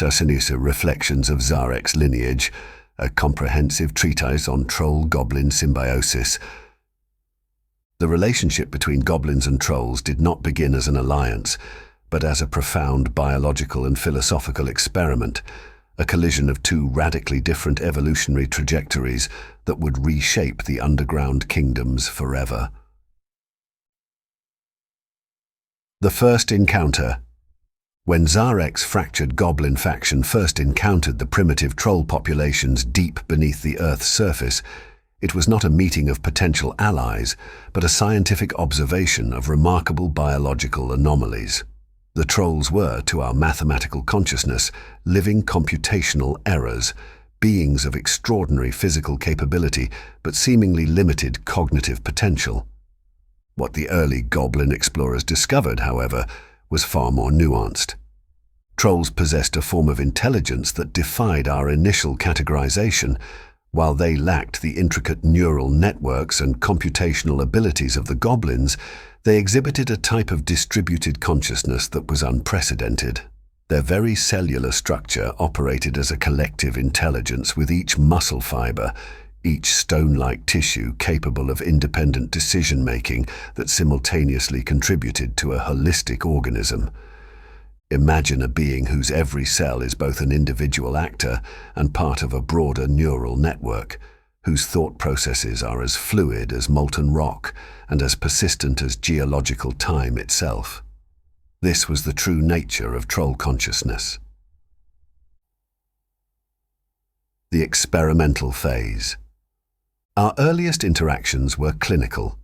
Sarsinusa Reflections of Zarek's Lineage, a comprehensive treatise on troll-goblin symbiosis. The relationship between goblins and trolls did not begin as an alliance, but as a profound biological and philosophical experiment, a collision of two radically different evolutionary trajectories that would reshape the underground kingdoms forever. The first encounter. When Zarek's fractured goblin faction first encountered the primitive troll populations deep beneath the Earth's surface, it was not a meeting of potential allies, but a scientific observation of remarkable biological anomalies. The trolls were, to our mathematical consciousness, living computational errors, beings of extraordinary physical capability but seemingly limited cognitive potential. What the early goblin explorers discovered, however, was far more nuanced. Trolls possessed a form of intelligence that defied our initial categorization. While they lacked the intricate neural networks and computational abilities of the goblins, they exhibited a type of distributed consciousness that was unprecedented. Their very cellular structure operated as a collective intelligence, with each muscle fiber, each stone-like tissue capable of independent decision-making that simultaneously contributed to a holistic organism. Imagine a being whose every cell is both an individual actor and part of a broader neural network, whose thought processes are as fluid as molten rock and as persistent as geological time itself. This was the true nature of troll consciousness. The experimental phase. Our earliest interactions were clinical.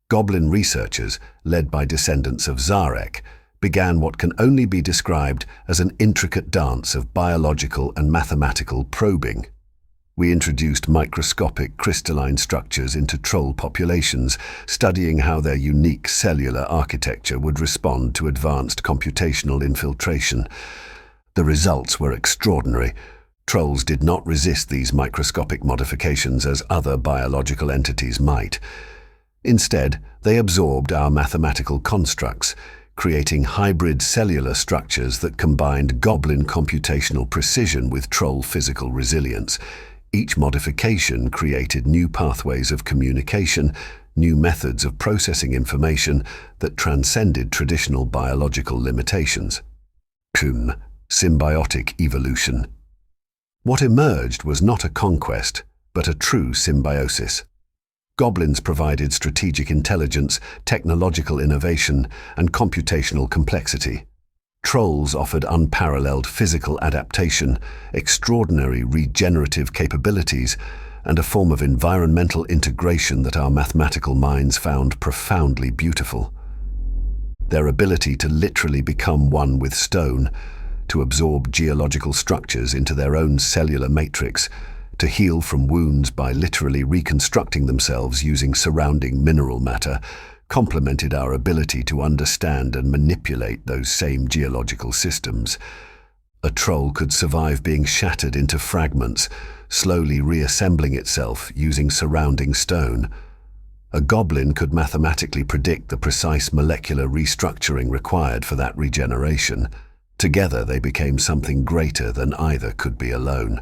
Goblin researchers, led by descendants of Zarek, began what can only be described as an intricate dance of biological and mathematical probing. We introduced microscopic crystalline structures into troll populations, studying how their unique cellular architecture would respond to advanced computational infiltration. The results were extraordinary. Trolls did not resist these microscopic modifications as other biological entities might. Instead, they absorbed our mathematical constructs, creating hybrid cellular structures that combined goblin computational precision with troll physical resilience. Each modification created new pathways of communication, new methods of processing information that transcended traditional biological limitations. Symbiotic evolution. What emerged was not a conquest, but a true symbiosis. Goblins provided strategic intelligence, technological innovation, and computational complexity. Trolls offered unparalleled physical adaptation, extraordinary regenerative capabilities, and a form of environmental integration that our mathematical minds found profoundly beautiful. Their ability to literally become one with stone, to absorb geological structures into their own cellular matrix, to heal from wounds by literally reconstructing themselves using surrounding mineral matter, complemented our ability to understand and manipulate those same geological systems. A troll could survive being shattered into fragments, slowly reassembling itself using surrounding stone. A goblin could mathematically predict the precise molecular restructuring required for that regeneration. Together they became something greater than either could be alone.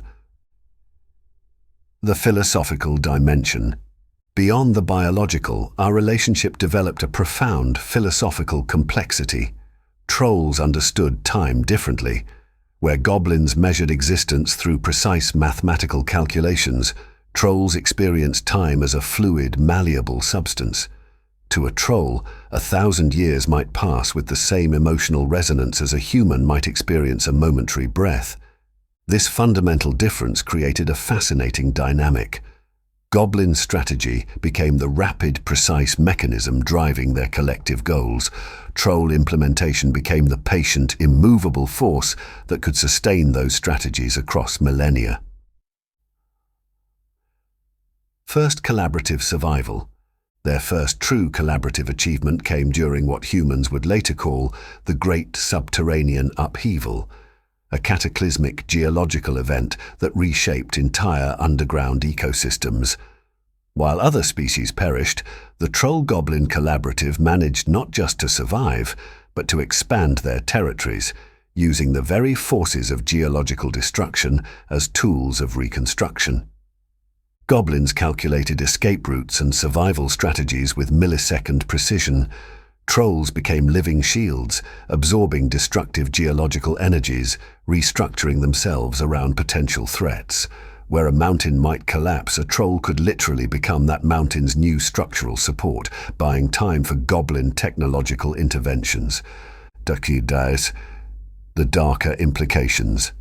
The philosophical dimension. Beyond the biological, our relationship developed a profound philosophical complexity. Trolls understood time differently. Where goblins measured existence through precise mathematical calculations, trolls experienced time as a fluid, malleable substance. To a troll, 1,000 years might pass with the same emotional resonance as a human might experience a momentary breath. This fundamental difference created a fascinating dynamic. Goblin strategy became the rapid, precise mechanism driving their collective goals. Troll implementation became the patient, immovable force that could sustain those strategies across millennia. First collaborative survival. Their first true collaborative achievement came during what humans would later call the Great Subterranean Upheaval, a cataclysmic geological event that reshaped entire underground ecosystems. While other species perished, the Troll-Goblin Collaborative managed not just to survive, but to expand their territories, using the very forces of geological destruction as tools of reconstruction. Goblins calculated escape routes and survival strategies with millisecond precision. Trolls became living shields, absorbing destructive geological energies, restructuring themselves around potential threats. Where a mountain might collapse, a troll could literally become that mountain's new structural support, buying time for goblin technological interventions. The darker implications.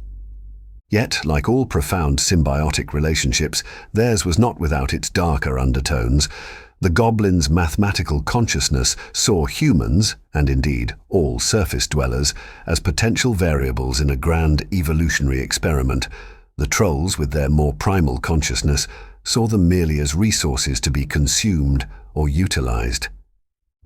Yet, like all profound symbiotic relationships, theirs was not without its darker undertones. The goblins' mathematical consciousness saw humans, and indeed all surface dwellers, as potential variables in a grand evolutionary experiment. The trolls, with their more primal consciousness, saw them merely as resources to be consumed or utilized.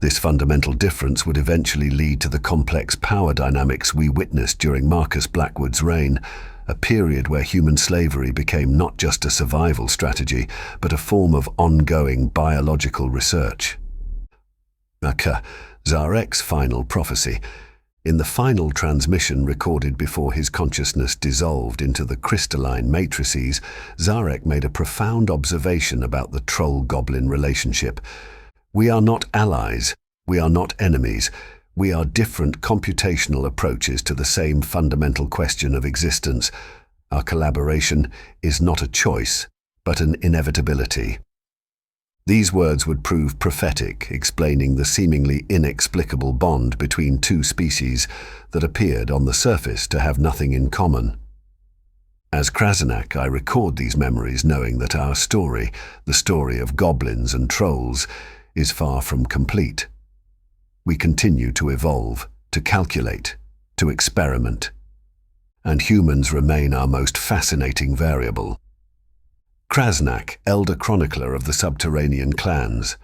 This fundamental difference would eventually lead to the complex power dynamics we witnessed during Marcus Blackwood's reign, a period where human slavery became not just a survival strategy, but a form of ongoing biological research. Zarek's final prophecy. In the final transmission recorded before his consciousness dissolved into the crystalline matrices, Zarek made a profound observation about the troll-goblin relationship. We are not allies, we are not enemies, we are different computational approaches to the same fundamental question of existence. Our collaboration is not a choice, but an inevitability. These words would prove prophetic, explaining the seemingly inexplicable bond between two species that appeared on the surface to have nothing in common. As Krasanak, I record these memories knowing that our story, the story of goblins and trolls, is far from complete. We continue to evolve, to calculate, to experiment, and humans remain our most fascinating variable. Krasnak, elder chronicler of the subterranean clans.